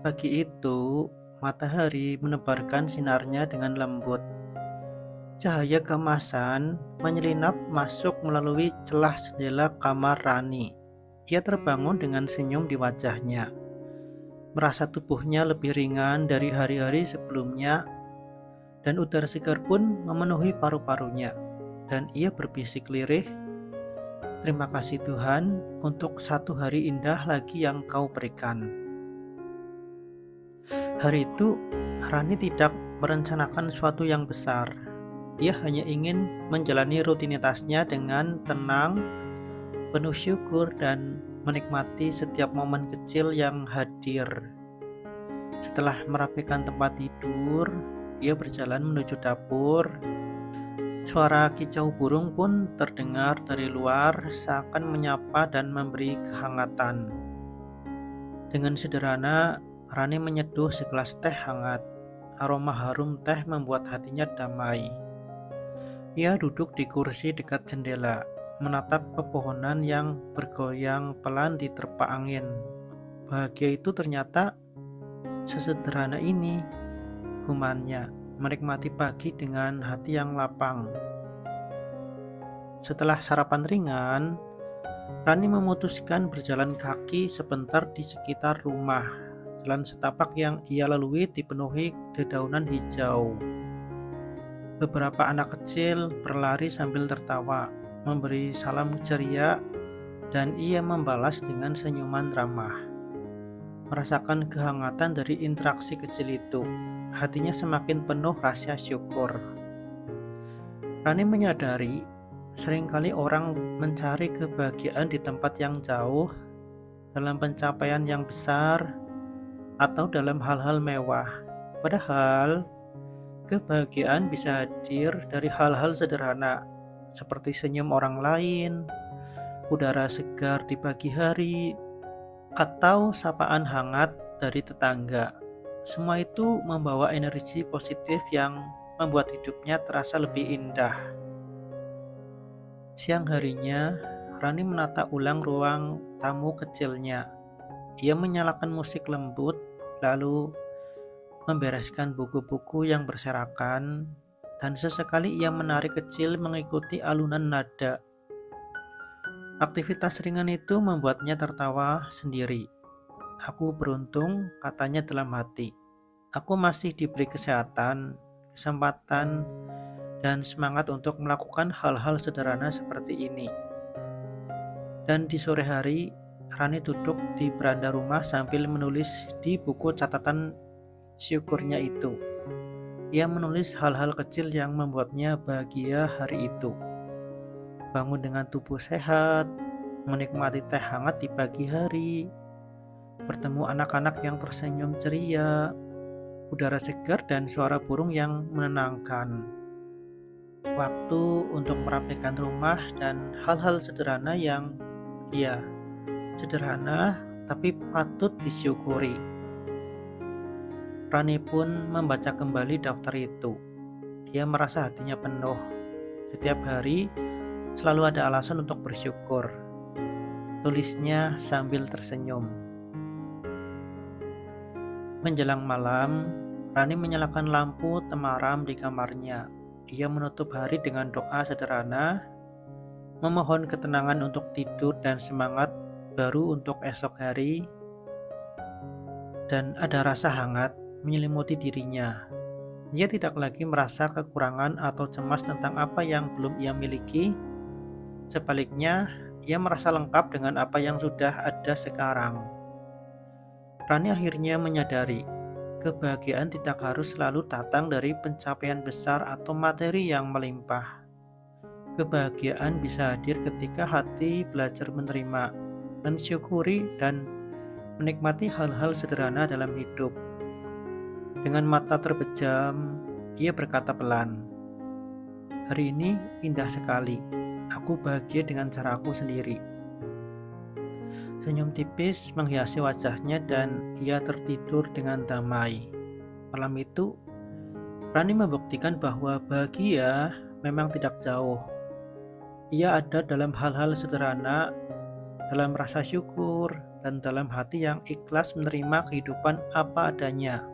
Pagi itu, matahari menebarkan sinarnya dengan lembut. Cahaya keemasan menyelinap masuk melalui celah jendela kamar Rani. Ia terbangun dengan senyum di wajahnya, merasa tubuhnya lebih ringan dari hari-hari sebelumnya, dan udara segar pun memenuhi paru-parunya. Dan ia berbisik lirih, "Terima kasih Tuhan untuk satu hari indah lagi yang Kau berikan." Hari itu, Rani tidak merencanakan sesuatu yang besar. Ia hanya ingin menjalani rutinitasnya dengan tenang, penuh syukur, dan menikmati setiap momen kecil yang hadir. Setelah merapikan tempat tidur, ia berjalan menuju dapur. Suara kicau burung pun terdengar dari luar, seakan menyapa dan memberi kehangatan. Dengan sederhana, Rani menyeduh segelas teh hangat. Aroma harum teh membuat hatinya damai. Ia duduk di kursi dekat jendela, menatap pepohonan yang bergoyang pelan di terpa angin. Bahagia itu ternyata sesederhana ini, gumannya, menikmati pagi dengan hati yang lapang. Setelah sarapan ringan, Rani memutuskan berjalan kaki sebentar di sekitar rumah. Jalan setapak yang ia lalui dipenuhi dedaunan hijau. Beberapa anak kecil berlari sambil tertawa, memberi salam ceria, dan ia membalas dengan senyuman ramah. Merasakan kehangatan dari interaksi kecil itu, hatinya semakin penuh rasa syukur. Rani menyadari, seringkali orang mencari kebahagiaan di tempat yang jauh, dalam pencapaian yang besar, atau dalam hal-hal mewah. Padahal, kebahagiaan bisa hadir dari hal-hal sederhana, seperti senyum orang lain, udara segar di pagi hari, atau sapaan hangat dari tetangga. Semua itu membawa energi positif yang membuat hidupnya terasa lebih indah. Siang harinya, Rani menata ulang ruang tamu kecilnya. Ia menyalakan musik lembut, lalu membereskan buku-buku yang berserakan, dan sesekali ia menari kecil mengikuti alunan nada. Aktivitas ringan itu membuatnya tertawa sendiri. "Aku beruntung," katanya dalam hati. "Aku masih diberi kesehatan, kesempatan, dan semangat untuk melakukan hal-hal sederhana seperti ini." Dan di sore hari, Rani duduk di beranda rumah sambil menulis di buku catatan syukurnya itu. Ia menulis hal-hal kecil yang membuatnya bahagia hari itu. Bangun dengan tubuh sehat, menikmati teh hangat di pagi hari, bertemu anak-anak yang tersenyum ceria, udara segar dan suara burung yang menenangkan. Waktu untuk merapikan rumah dan hal-hal sederhana yang, ya, sederhana tapi patut disyukuri. Rani pun membaca kembali daftar itu. Ia merasa hatinya penuh. Setiap hari selalu ada alasan untuk bersyukur, tulisnya sambil tersenyum. Menjelang malam, Rani menyalakan lampu temaram di kamarnya. Ia menutup hari dengan doa sederhana, memohon ketenangan untuk tidur dan semangat baru untuk esok hari, dan ada rasa hangat menyelimuti dirinya. Ia tidak lagi merasa kekurangan atau cemas tentang apa yang belum ia miliki. Sebaliknya, ia merasa lengkap dengan apa yang sudah ada sekarang. Rani akhirnya menyadari, kebahagiaan tidak harus selalu datang dari pencapaian besar atau materi yang melimpah. Kebahagiaan bisa hadir ketika hati belajar menerima, mensyukuri, dan menikmati hal-hal sederhana dalam hidup. Dengan mata terbejam, ia berkata pelan, "Hari ini indah sekali. Aku bahagia dengan caraku sendiri." Senyum tipis menghiasi wajahnya dan ia tertidur dengan damai. Malam itu, Rani membuktikan bahwa bahagia memang tidak jauh. Ia ada dalam hal-hal sederhana, dalam rasa syukur, dan dalam hati yang ikhlas menerima kehidupan apa adanya.